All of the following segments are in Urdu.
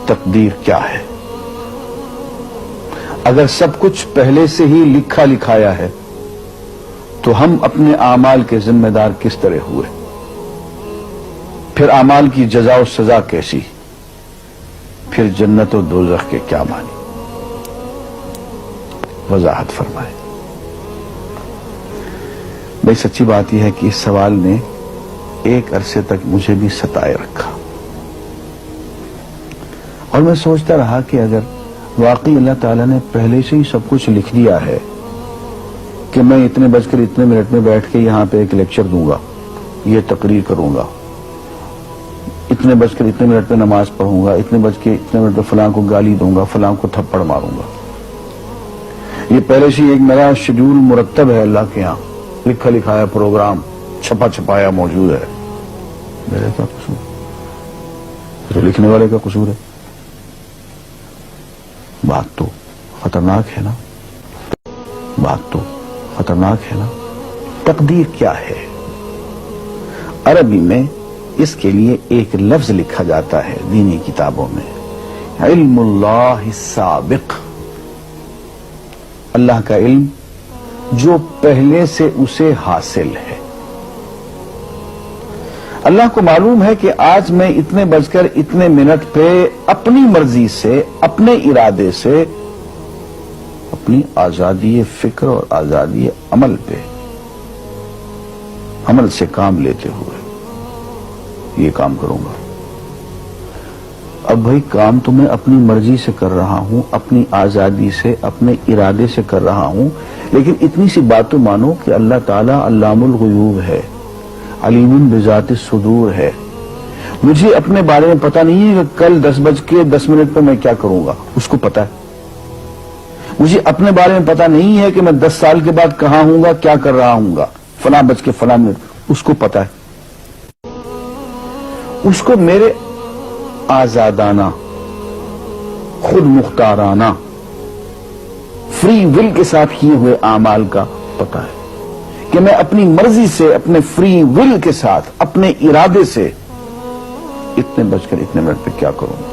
تقدیر کیا ہے؟ اگر سب کچھ پہلے سے ہی لکھا لکھایا ہے تو ہم اپنے اعمال کے ذمہ دار کس طرح ہوئے؟ پھر اعمال کی جزا و سزا کیسی؟ پھر جنت و دوزخ کے کیا معنی؟ وضاحت فرمائے۔ بھئی سچی بات یہ ہے کہ اس سوال نے ایک عرصے تک مجھے بھی ستائے رکھا، اور میں سوچتا رہا کہ اگر واقعی اللہ تعالیٰ نے پہلے سے ہی سب کچھ لکھ دیا ہے کہ میں اتنے بج کر اتنے منٹ میں بیٹھ کے یہاں پہ ایک لیکچر دوں گا، یہ تقریر کروں گا، اتنے بج کر اتنے منٹ میں نماز پڑھوں گا، اتنے بج کے اتنے منٹ میں فلاں کو گالی دوں گا، فلاں کو تھپڑ ماروں گا، یہ پہلے سے ایک میرا شیڈول مرتب ہے اللہ کے ہاں، لکھا لکھایا پروگرام چھپا چھپایا موجود ہے، میرا کیا قصور؟ تو لکھنے والے کا قصور ہے؟ بات تو خطرناک ہے نا، بات تو خطرناک ہے نا۔ تقدیر کیا ہے؟ عربی میں اس کے لیے ایک لفظ لکھا جاتا ہے دینی کتابوں میں، علم اللہ السابق، اللہ کا علم جو پہلے سے اسے حاصل ہے۔ اللہ کو معلوم ہے کہ آج میں اتنے بج کر اتنے منٹ پہ اپنی مرضی سے، اپنے ارادے سے، اپنی آزادی فکر اور آزادی عمل پہ، عمل سے کام لیتے ہوئے یہ کام کروں گا۔ اب بھائی کام تو میں اپنی مرضی سے کر رہا ہوں، اپنی آزادی سے، اپنے ارادے سے کر رہا ہوں، لیکن اتنی سی بات تو مانو کہ اللہ تعالیٰ علام الغیوب ہے، علیم بذات الصدور ہے۔ مجھے اپنے بارے میں پتہ نہیں ہے کہ کل 10:10 پہ میں کیا کروں گا، اس کو پتا ہے۔ مجھے اپنے بارے میں پتہ نہیں ہے کہ میں 10 سال کے بعد کہاں ہوں گا، کیا کر رہا ہوں گا، فلاں بج کے فلاں منٹ، اس کو پتا ہے۔ اس کو میرے آزادانہ، خود مختارانہ، فری ول کے ساتھ کیے ہوئے اعمال کا پتا ہے کہ میں اپنی مرضی سے، اپنے فری ول کے ساتھ، اپنے ارادے سے اتنے بج کر اتنے منٹ پہ کیا کروں گا۔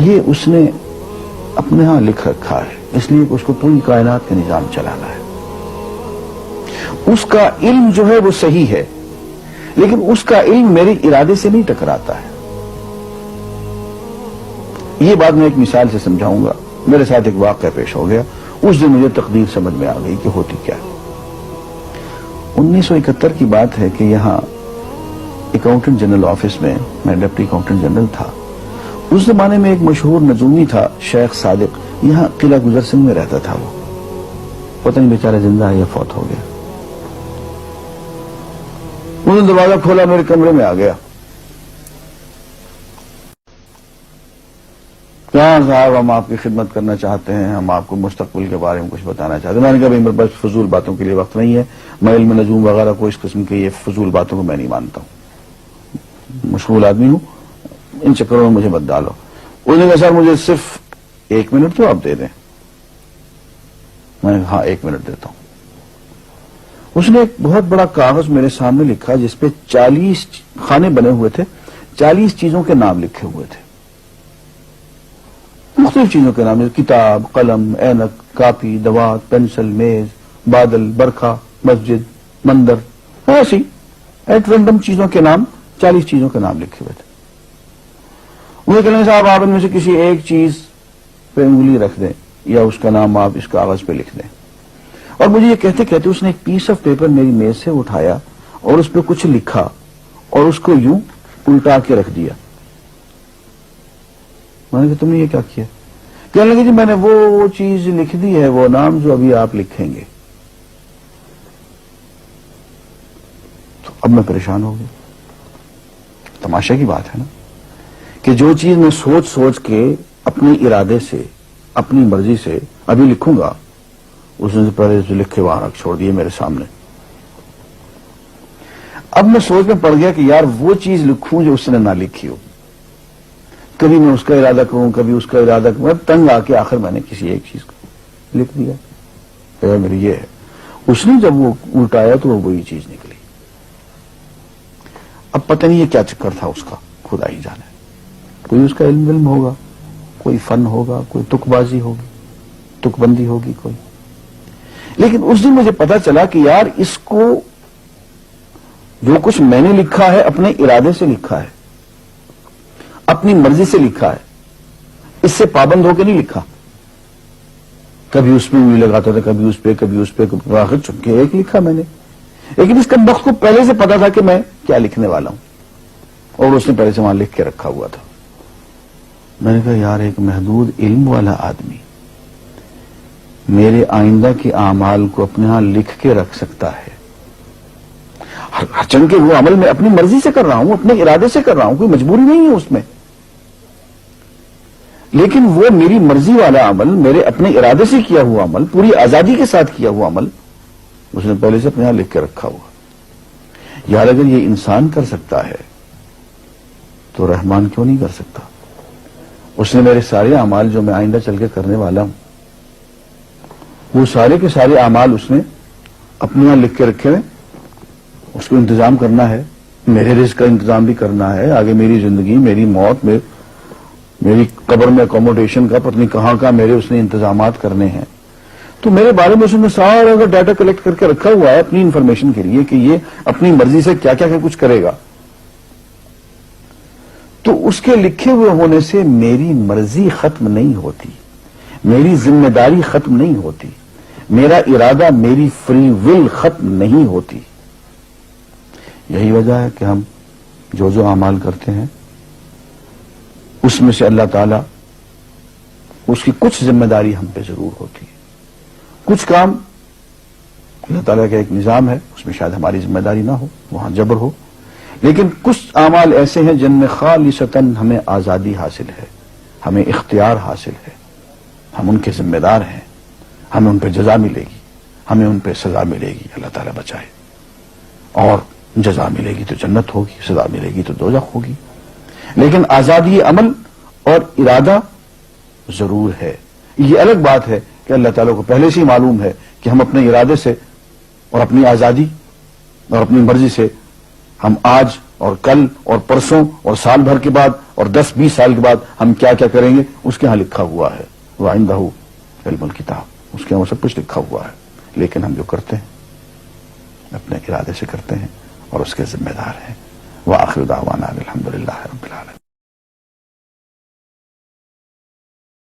یہ اس نے اپنے ہاں لکھ رکھا ہے، اس لیے کہ اس کو پوری کائنات کا نظام چلانا ہے۔ اس کا علم جو ہے وہ صحیح ہے، لیکن اس کا علم میرے ارادے سے نہیں ٹکراتا ہے۔ یہ بات میں ایک مثال سے سمجھاؤں گا۔ میرے ساتھ ایک واقعہ پیش ہو گیا، اس دن مجھے تقدیر سمجھ میں آ گئی کہ ہوتی کیا ہے۔ 1971 کی بات ہے کہ یہاں اکاؤنٹنٹ جنرل آفس میں میں ڈپٹی اکاؤنٹنٹ جنرل تھا۔ اس زمانے میں ایک مشہور نجومی تھا شیخ صادق، یہاں قلعہ گزر سنگھ میں رہتا تھا۔ وہ پتہ نہیں بیچارہ زندہ ہے یا فوت ہو گیا۔ انہوں نے دروازہ کھولا، میرے کمرے میں آ گیا۔ کیا صاحب، ہم آپ کی خدمت کرنا چاہتے ہیں، ہم آپ کو مستقبل کے بارے میں کچھ بتانا چاہتے ہیں۔ میں نے کہا بھائی میرے پاس فضول باتوں کے لیے وقت نہیں ہے، میں علم نجوم وغیرہ کو، اس قسم کے یہ فضول باتوں کو میں نہیں مانتا ہوں، مشغول آدمی ہوں، ان چکروں میں مجھے مت ڈالو۔ انہوں نے کہا سر مجھے صرف 1 منٹ تو آپ دے دیں۔ میں نے کہا ہاں 1 منٹ دیتا ہوں۔ اس نے ایک بہت بڑا کاغذ میرے سامنے لکھا جس پہ 40 خانے بنے ہوئے تھے، 40 چیزوں کے نام لکھے ہوئے تھے، مختلف چیزوں کے نام، کتاب، قلم، اینک، کاپی، دوات، پینسل، میز، بادل، برکھا، مسجد، مندر، ایسی ایٹ رینڈم چیزوں کے نام، 40 چیزوں کے نام لکھے ہوئے تھے۔ انہیں کہنے صاحب آپ ان میں سے کسی ایک چیز پہ انگلی رکھ دیں یا اس کا نام آپ اس کاغذ پہ لکھ دیں۔ اور مجھے یہ کہتے کہتے اس نے ایک پیس آف پیپر میری میز سے اٹھایا اور اس پہ کچھ لکھا اور اس کو یوں الٹا کے رکھ دیا۔ میں نے کہا تم نے یہ کیا کیا؟ کہنے لگے جی میں نے وہ چیز لکھ دی ہے، وہ نام جو ابھی آپ لکھیں گے۔ تو اب میں پریشان ہو گیا۔ تماشا کی بات ہے نا کہ جو چیز میں سوچ سوچ کے اپنے ارادے سے، اپنی مرضی سے ابھی لکھوں گا، اس نے پہلے جو لکھے وہاں رکھ چھوڑ دیے میرے سامنے۔ اب میں سوچ میں پڑ گیا کہ یار وہ چیز لکھوں جو اس نے نہ لکھی ہو۔ کبھی میں اس کا ارادہ کروں، کبھی اس کا ارادہ کروں، میں تنگ آ کے آخر میں نے کسی ایک چیز کو لکھ دیا، میری یہ ہے۔ اس نے جب وہ الٹایا تو وہ وہی چیز نکلی۔ اب پتہ نہیں یہ کیا چکر تھا اس کا، خدا ہی جانے۔ کوئی اس کا علم ہوگا، کوئی فن ہوگا، کوئی تک بازی ہوگی، تک بندی ہوگی کوئی. لیکن اس دن مجھے پتا چلا کہ یار اس کو جو کچھ میں نے لکھا ہے اپنے ارادے سے لکھا ہے، اپنی مرضی سے لکھا ہے، اس سے پابند ہو کے نہیں لکھا. کبھی اس میں انگلی لگاتا تھا، کبھی اس پہ آخر چن کے ایک لکھا میں نے. لیکن اس کمبخت کو پہلے سے پتا تھا کہ میں کیا لکھنے والا ہوں، اور اس نے پہلے سے وہاں لکھ کے رکھا ہوا تھا. میں نے کہا یار ایک محدود علم والا آدمی میرے آئندہ کے اعمال کو اپنے ہاں لکھ کے رکھ سکتا ہے. چن کے وہ عمل میں اپنی مرضی سے کر رہا ہوں، اپنے ارادے سے کر رہا ہوں، کوئی مجبوری نہیں ہے اس میں. لیکن وہ میری مرضی والا عمل، میرے اپنے ارادے سے کیا ہوا عمل، پوری آزادی کے ساتھ کیا ہوا عمل، اس نے پہلے سے اپنے یہاں لکھ کے رکھا ہوا. یار اگر یہ انسان کر سکتا ہے تو رحمان کیوں نہیں کر سکتا؟ اس نے میرے سارے اعمال جو میں آئندہ چل کے کرنے والا ہوں، وہ سارے کے سارے اعمال اس نے اپنے یہاں لکھ کے رکھے ہوئے. اس کو انتظام کرنا ہے، میرے رزق کا انتظام بھی کرنا ہے، آگے میری زندگی، میری موت میں، میری قبر میں اکوموڈیشن کا پتہ نہیں کہاں کا میرے اس نے انتظامات کرنے ہیں. تو میرے بارے میں اس نے سارا کا ڈیٹا کلیکٹ کر کے رکھا ہوا ہے اپنی انفارمیشن کے لیے کہ یہ اپنی مرضی سے کیا کیا کچھ کرے گا. تو اس کے لکھے ہوئے ہونے سے میری مرضی ختم نہیں ہوتی، میری ذمہ داری ختم نہیں ہوتی، میرا ارادہ، میری فری ول ختم نہیں ہوتی. یہی وجہ ہے کہ ہم جو اعمال کرتے ہیں اس میں سے اللہ تعالیٰ اس کی کچھ ذمہ داری ہم پہ ضرور ہوتی ہے. کچھ کام اللہ تعالیٰ کا ایک نظام ہے، اس میں شاید ہماری ذمہ داری نہ ہو، وہاں جبر ہو. لیکن کچھ اعمال ایسے ہیں جن میں خالصتاً ہمیں آزادی حاصل ہے، ہمیں اختیار حاصل ہے، ہم ان کے ذمہ دار ہیں، ہمیں ان پہ جزا ملے گی، ہمیں ان پہ سزا ملے گی، اللہ تعالیٰ بچائے. اور جزا ملے گی تو جنت ہوگی، سزا ملے گی تو دوزخ ہوگی. لیکن آزادی عمل اور ارادہ ضرور ہے. یہ الگ بات ہے کہ اللہ تعالیٰ کو پہلے سے ہی معلوم ہے کہ ہم اپنے ارادے سے اور اپنی آزادی اور اپنی مرضی سے ہم آج اور کل اور پرسوں اور سال بھر کے بعد اور 10-20 سال کے بعد ہم کیا کیا کریں گے اس کے ہاں لکھا ہوا ہے. وَعِندَهُ عِلْمُ الْكِتَابِ، اس کے ہاں سب کچھ لکھا ہوا ہے. لیکن ہم جو کرتے ہیں اپنے ارادے سے کرتے ہیں اور اس کے ذمہ دار ہیں. وآخر دعوانا الحمدللہ رب العالمین.